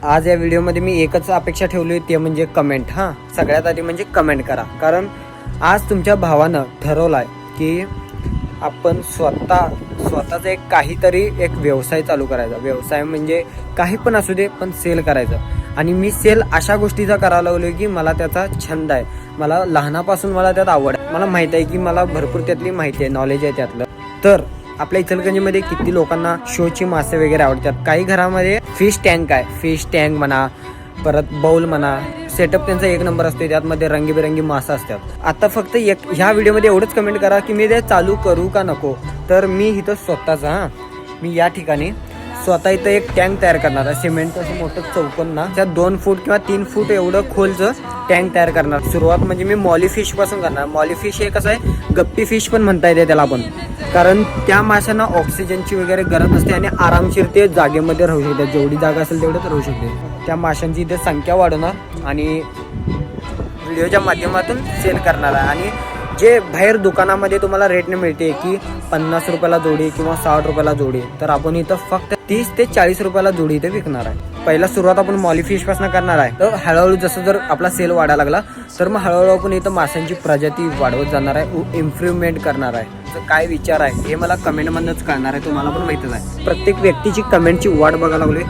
आज या व्हिडिओमध्ये मी एकच अपेक्षा ठेवली होती, ते म्हणजे कमेंट. हां, सगळ्यात आधी म्हणजे कमेंट करा. कारण आज तुमच्या भावानं ठरवलं आहे की आपण स्वतःचा एक काहीतरी एक व्यवसाय चालू करायचा. व्यवसाय म्हणजे काही पण असू दे, पण सेल करायचं. आणि मी सेल अशा गोष्टीचा करायला लागलो की मला त्याचा छंद आहे. मला लहानापासून मला त्यात आवड आहे. मला माहीत आहे की मला भरपूर त्यातली माहिती आहे, नॉलेज आहे त्यातलं. तर आपल्या इचलकरंजीमध्ये किती लोकांना शोची मासे वगैरे आवडतात. काही घरामध्ये फिश टँक आहे, फिश टँक म्हणा, परत बाउल म्हणा, सेटअप त्यांचा एक नंबर असतो. त्यातमध्ये रंगीबेरंगी मासा असतात. आता फक्त ह्या व्हिडिओमध्ये एवढंच कमेंट करा की मी ते चालू करू का नको. तर मी इथं स्वतःचा मी या ठिकाणी स्वतः इथं एक टँक तयार करणार आहे. सिमेंटचं असं मोठं चौकोन ना, त्यात 2 फूट किंवा 3 फूट एवढं खोलचं टँक तयार करणार. सुरुवात म्हणजे मी मॉली फिश पासून करणार. मॉली फिश हे कसं आहे, गप्पी फिश पण म्हणता येते त्याला आपण. कारण त्या माशांना ऑक्सिजनची वगैरे गरज नसते आणि आरामशीर ते जागेमध्ये राहू शकते. जेवढी जागा असेल तेवढंच राहू शकते. त्या माशांची इथे संख्या वाढवणार आणि व्हिडिओच्या माध्यमातून सेल करणार आहे. आणि जे बाहेर दुकानामध्ये तुम्हाला रेटने मिळते की 50 रुपयाला जोडी किंवा 60 रुपयाला जोडी, तर आपण इथं फक्त 30 ते 40 रुपयाला जोडी इथे विकणार आहे. पहिला सुरुवात आपण मॉली फिश पासून करणार आहे. तर हळूहळू जसं जर आपला सेल वाढायला लागला तर मग हळूहळू आपण इथं माशांची प्रजाती वाढवत जाणार आहे, इम्प्रूव्हमेंट करणार आहे. तर काय विचार आहे हे मला कमेंटमधूनच कळणार आहे. तुम्हाला पण माहितीच आहे. प्रत्येक व्यक्तीची कमेंटची वाट बघायला लागली.